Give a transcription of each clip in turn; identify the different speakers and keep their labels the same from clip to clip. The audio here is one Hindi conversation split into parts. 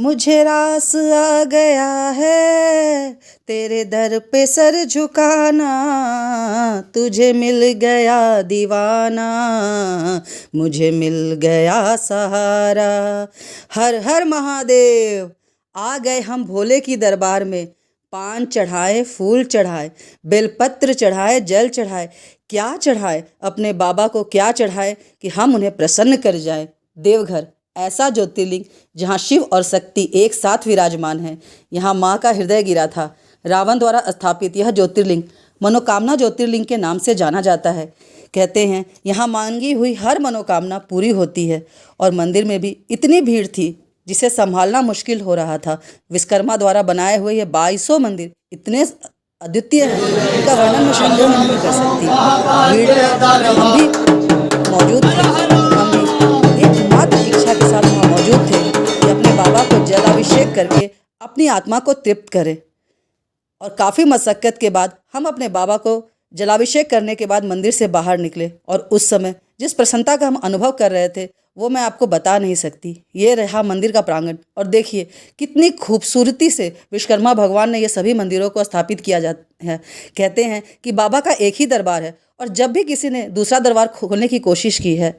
Speaker 1: मुझे रास आ गया है तेरे दर पे सर झुकाना, तुझे मिल गया दीवाना, मुझे मिल गया सहारा। हर हर महादेव। आ गए हम भोले की दरबार में, पान चढ़ाए, फूल चढ़ाए, बेलपत्र चढ़ाए, जल चढ़ाए। क्या चढ़ाए अपने बाबा को, क्या चढ़ाए कि हम उन्हें प्रसन्न कर जाएं। देवघर ऐसा ज्योतिर्लिंग जहाँ शिव और शक्ति एक साथ विराजमान हैं। यहाँ माँ का हृदय गिरा था। रावण द्वारा स्थापित यह ज्योतिर्लिंग मनोकामना ज्योतिर्लिंग के नाम से जाना जाता है। कहते हैं यहाँ मांगी हुई हर मनोकामना पूरी होती है। और मंदिर में भी इतनी भीड़ थी जिसे संभालना मुश्किल हो रहा था। विश्वकर्मा द्वारा बनाए हुए ये 2200 मंदिर इतने अद्वितीय हैं, इनका वर्णन मैं शब्दों में नहीं कर सकती। भीड़ में हम भी मौजूद थे। हम भी एकमात्र इच्छा के साथ वहाँ मौजूद थे कि अपने बाबा को जलाभिषेक करके अपनी आत्मा को तृप्त करें। और काफ़ी मशक्क़त के बाद हम अपने बाबा को जलाभिषेक करने के बाद मंदिर से बाहर निकले। और उस समय जिस प्रसन्नता का हम अनुभव कर रहे थे वो मैं आपको बता नहीं सकती। ये रहा मंदिर का प्रांगण। और देखिए कितनी खूबसूरती से विश्वकर्मा भगवान ने ये सभी मंदिरों को स्थापित किया जाता है। कहते हैं कि बाबा का एक ही दरबार है, और जब भी किसी ने दूसरा दरबार खोलने की कोशिश की है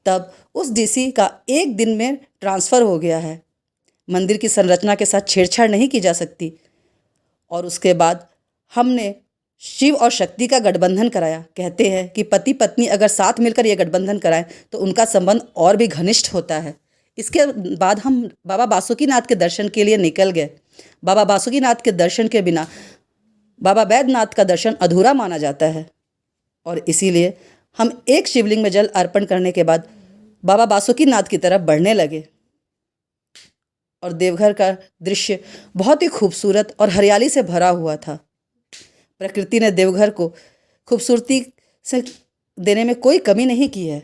Speaker 1: तब उस डीसी का एक दिन में ट्रांसफ़र हो गया है। मंदिर की संरचना के साथ छेड़छाड़ नहीं की जा सकती। और उसके बाद हमने शिव और शक्ति का गठबंधन कराया। कहते हैं कि पति पत्नी अगर साथ मिलकर ये गठबंधन कराएं तो उनका संबंध और भी घनिष्ठ होता है। इसके बाद हम बाबा बासुकीनाथ के दर्शन के लिए निकल गए। बाबा बासुकीनाथ के दर्शन के बिना बाबा बैद्यनाथ का दर्शन अधूरा माना जाता है। और इसीलिए हम एक शिवलिंग में जल अर्पण करने के बाद बाबा बासुकीनाथ की तरफ बढ़ने लगे। और देवघर का दृश्य बहुत ही खूबसूरत और हरियाली से भरा हुआ था। प्रकृति ने देवघर को खूबसूरती से देने में कोई कमी नहीं की है।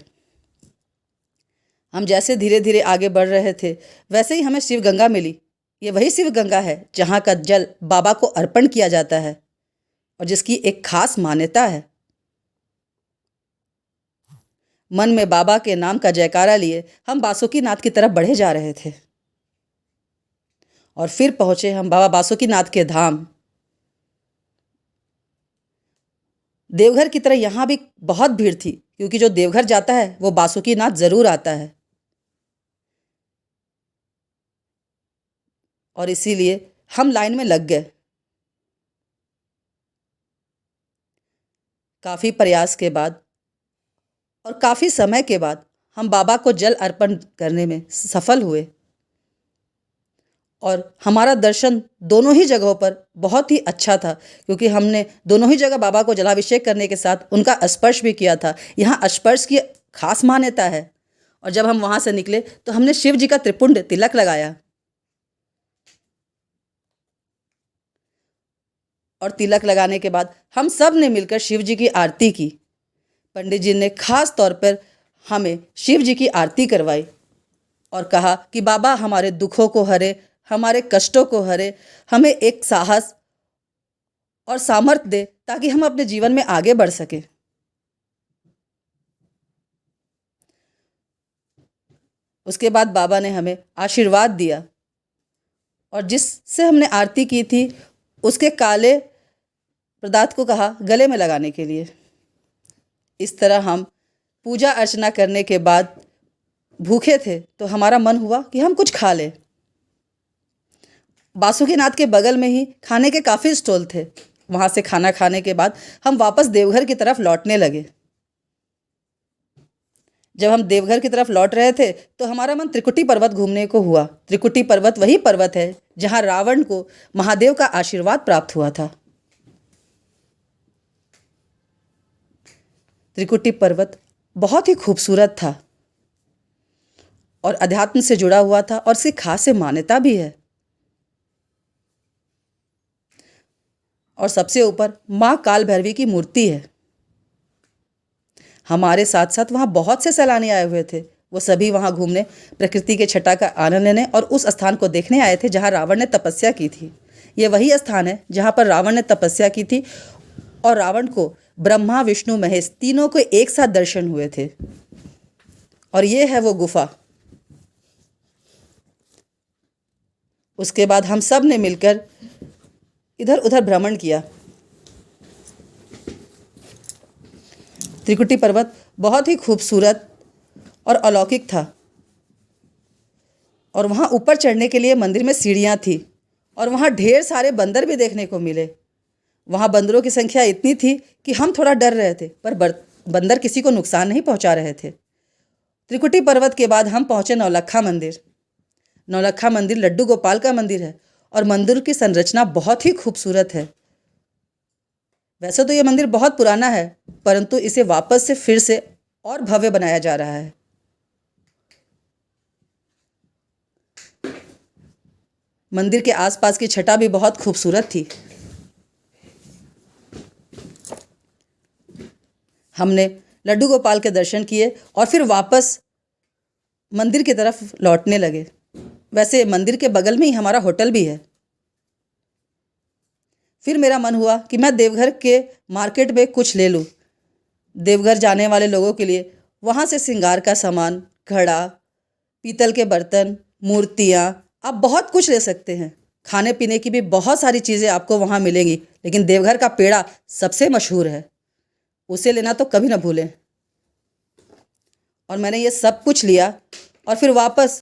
Speaker 1: हम जैसे धीरे धीरे आगे बढ़ रहे थे वैसे ही हमें शिव गंगा मिली। ये वही शिव गंगा है जहाँ का जल बाबा को अर्पण किया जाता है और जिसकी एक खास मान्यता है। मन में बाबा के नाम का जयकारा लिए हम बासुकीनाथ की तरफ बढ़े जा रहे थे। और फिर पहुँचे हम बाबा बासुकीनाथ के धाम। देवघर की तरह यहाँ भी बहुत भीड़ थी, क्योंकि जो देवघर जाता है वो बासुकीनाथ ज़रूर आता है। और इसीलिए हम लाइन में लग गए। काफ़ी प्रयास के बाद और काफ़ी समय के बाद हम बाबा को जल अर्पण करने में सफल हुए। और हमारा दर्शन दोनों ही जगहों पर बहुत ही अच्छा था, क्योंकि हमने दोनों ही जगह बाबा को जलाभिषेक करने के साथ उनका स्पर्श भी किया था। यहाँ स्पर्श की खास मान्यता है। और जब हम वहाँ से निकले तो हमने शिव जी का त्रिपुंड तिलक लगाया। और तिलक लगाने के बाद हम सब ने मिलकर शिव जी की आरती की। पंडित जी ने खास तौर पर हमें शिव जी की आरती करवाई और कहा कि बाबा हमारे दुखों को हरे, हमारे कष्टों को हरे, हमें एक साहस और सामर्थ्य दे ताकि हम अपने जीवन में आगे बढ़ सकें। उसके बाद बाबा ने हमें आशीर्वाद दिया और जिससे हमने आरती की थी उसके काले पदार्थ को कहा गले में लगाने के लिए। इस तरह हम पूजा अर्चना करने के बाद भूखे थे तो हमारा मन हुआ कि हम कुछ खा लें। बासुकीनाथ के बगल में ही खाने के काफ़ी स्टॉल थे। वहाँ से खाना खाने के बाद हम वापस देवघर की तरफ लौटने लगे। जब हम देवघर की तरफ लौट रहे थे तो हमारा मन त्रिकुटी पर्वत घूमने को हुआ। त्रिकुटी पर्वत वही पर्वत है जहाँ रावण को महादेव का आशीर्वाद प्राप्त हुआ था। त्रिकुटी पर्वत बहुत ही खूबसूरत था और अध्यात्म से जुड़ा हुआ था और इसकी खास मान्यता भी है। और सबसे ऊपर माँ काल भैरवी की मूर्ति है। हमारे साथ साथ वहाँ बहुत से सैलानी आए हुए थे। वो सभी वहाँ घूमने, प्रकृति के छटा का आनंद लेने और उस स्थान को देखने आए थे जहाँ रावण ने तपस्या की थी। ये वही स्थान है जहाँ पर रावण ने तपस्या की थी और रावण को ब्रह्मा विष्णु महेश तीनों को एक साथ दर्शन हुए थे। और ये है वो गुफा। उसके बाद हम सब ने मिलकर इधर उधर भ्रमण किया। त्रिकुटी पर्वत बहुत ही खूबसूरत और अलौकिक था और वहाँ ऊपर चढ़ने के लिए मंदिर में सीढ़ियाँ थी और वहाँ ढेर सारे बंदर भी देखने को मिले। वहाँ बंदरों की संख्या इतनी थी कि हम थोड़ा डर रहे थे, पर बंदर किसी को नुकसान नहीं पहुँचा रहे थे। त्रिकुटी पर्वत के बाद हम पहुँचे नौलक्खा मंदिर। नौलक्खा मंदिर लड्डू गोपाल का मंदिर है और मंदिर की संरचना बहुत ही खूबसूरत है। वैसे तो ये मंदिर बहुत पुराना है, परंतु इसे वापस से फिर से और भव्य बनाया जा रहा है। मंदिर के आसपास की छटा भी बहुत खूबसूरत थी। हमने लड्डू गोपाल के दर्शन किए और फिर वापस मंदिर की तरफ लौटने लगे। वैसे मंदिर के बगल में ही हमारा होटल भी है। फिर मेरा मन हुआ कि मैं देवघर के मार्केट में कुछ ले लूँ। देवघर जाने वाले लोगों के लिए वहाँ से श्रृंगार का सामान, घड़ा, पीतल के बर्तन, मूर्तियाँ, आप बहुत कुछ ले सकते हैं। खाने पीने की भी बहुत सारी चीज़ें आपको वहाँ मिलेंगी, लेकिन देवघर का पेड़ा सबसे मशहूर है, उसे लेना तो कभी ना भूलें। और मैंने ये सब कुछ लिया और फिर वापस